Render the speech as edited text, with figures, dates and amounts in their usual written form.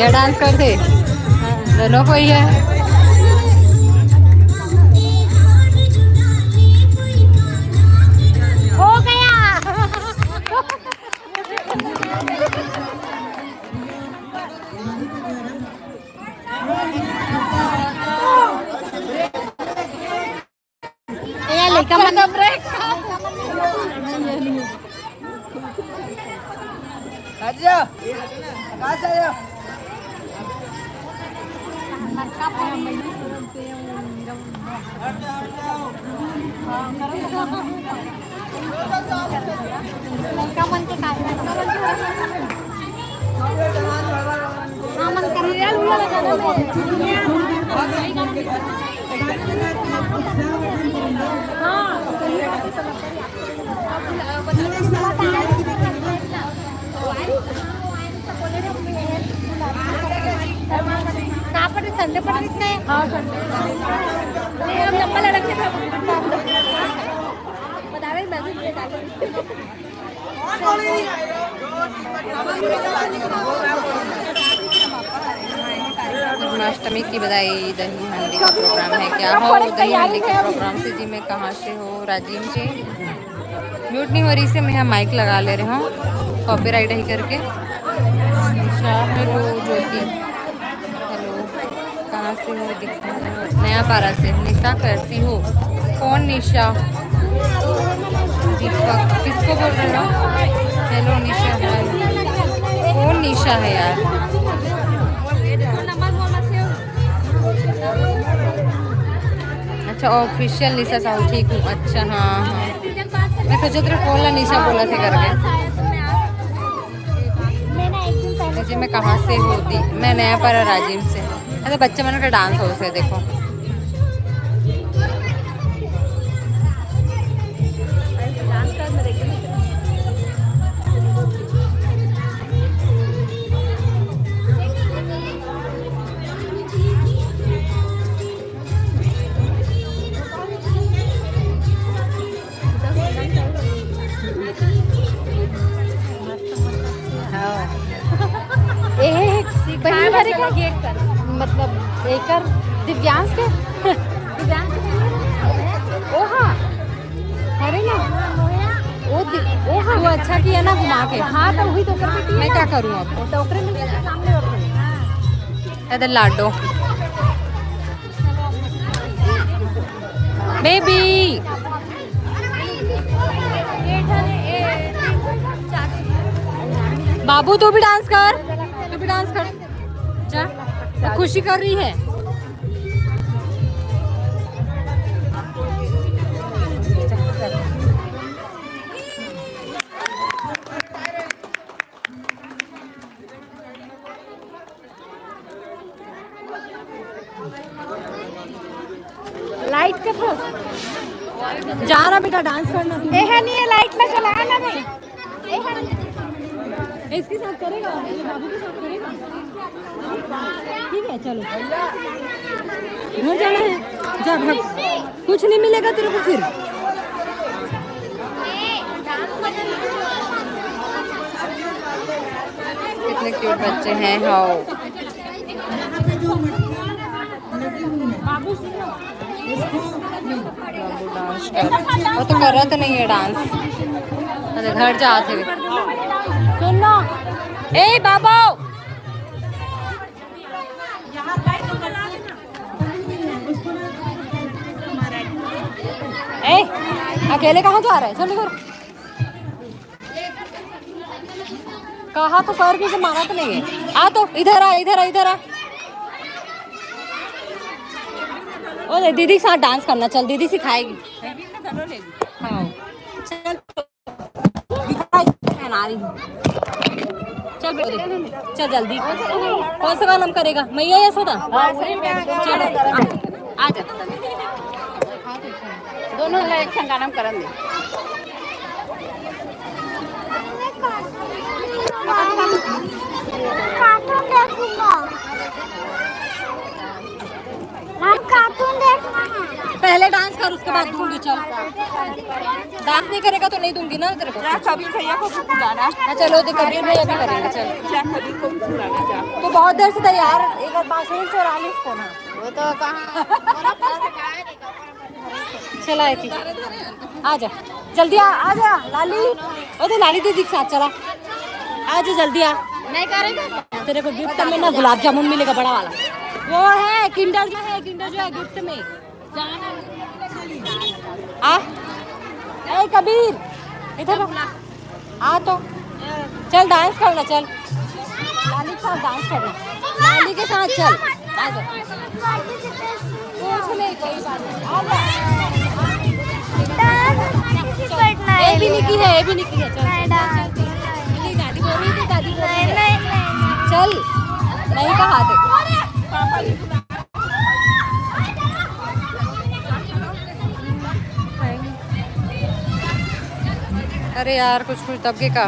बढ़िया डांस करते दोनों को ही है। हो गया। ब्रेक संडे पर हाँ हम नंबर लड़के जन्माष्टमी की बधाई। दही हल्दी का प्रोग्राम है क्या? हो दही हल्दी के प्रोग्राम से जी। मैं कहाँ से हो? राजीव से। म्यूट नहीं हो रही से मैं यहाँ माइक लगा ले रही हूँ कॉपीराइट ही करके। हेलो ज्योति, हेलो कहाँ से हो? दिखा नया पारा से। निशा कैसी हो? कौन निशा? दीपक किसको बोल रहे हो? हेलो निशा है। कौन निशा है यार? अच्छा ऑफिशियल निशा साहू, ठीक हूँ। अच्छा हाँ हाँ, मैं सोचा तेरे कॉल ना निशा बोला थे करके। जी मैं कहाँ से होती? मैं नया पारा राजीव से। अरे बच्चे मन का डांस हो से देखो। मतलब एकर दिव्यांश के ओ हाँ अरे ना ओ हाँ वो अच्छा किया ना घुमा के। हाँ तो वही तो मैं क्या करूँ अब? टोकरे में इधर लाडो बेबी। बाबू तू भी डांस कर, तू भी डांस कर जा। तो खुशी कर रही है। लाइट के पास जा रहा बेटा डांस करना। नहीं है लाइट में चलाना नहीं। इसके साथ करेगा, बाबू के साथ करेगा। ठीक है चलो घर जाना है। जा भाग, कुछ नहीं मिलेगा तेरे को फिर। कितने क्यूट बच्चे हैं। हाँ बाबू डांस कर, वो तो कर रहा तो नहीं है डांस। अरे घर जाते सुनो ए बाबू। ए अकेले कहाँ जा रहा है? चल इधर। कहा तो कर भी मारा तो नहीं है। आ तो इधर आ, इधर आ, इधर आ। ओ दीदी के साथ डांस करना। चल दीदी सिखाएगी। हाँ चल चल चल जल्दी। कौन सा गाना करेगा? मैया या सोदा? चलो आ जा। दोनों एक संग गाना करेंगे। हम कार्टून देखना है। पहले डांस कर उसके बाद दूंगी। चल डांस नहीं करेगा तो नहीं दूंगी ना तेरे को। कबीर भैया को भी बुलाना। हाँ चलो तो कबीर भैया भी करेंगे। चल जा कबीर को भी बुलाना जा। तो बहुत देर से तैयार एक बार 544 को ना वो तो कहाँ चला आई थी। आ जा जल्दी आ जा लाली। ओ तो लाली दीदी के साथ चला। आ जा जल्दी आ। नहीं करेंगे। तेरे को गिफ्ट में ना गुलाब जामुन मिलेगा बड़ा वाला। वो है किंडर जो है गिफ्ट में। आ ए कबीर इधर आ तो चल डांस करना। चल लाली के साथ डांस करना। लाली के साथ चल। आ जा कुछ नहीं कोई बात नहीं। आ जा ए भी निकी है चल दादी बोल रही थी दादी बोल रही है। चल नहीं कहा थे। अरे यार कुछ दबके का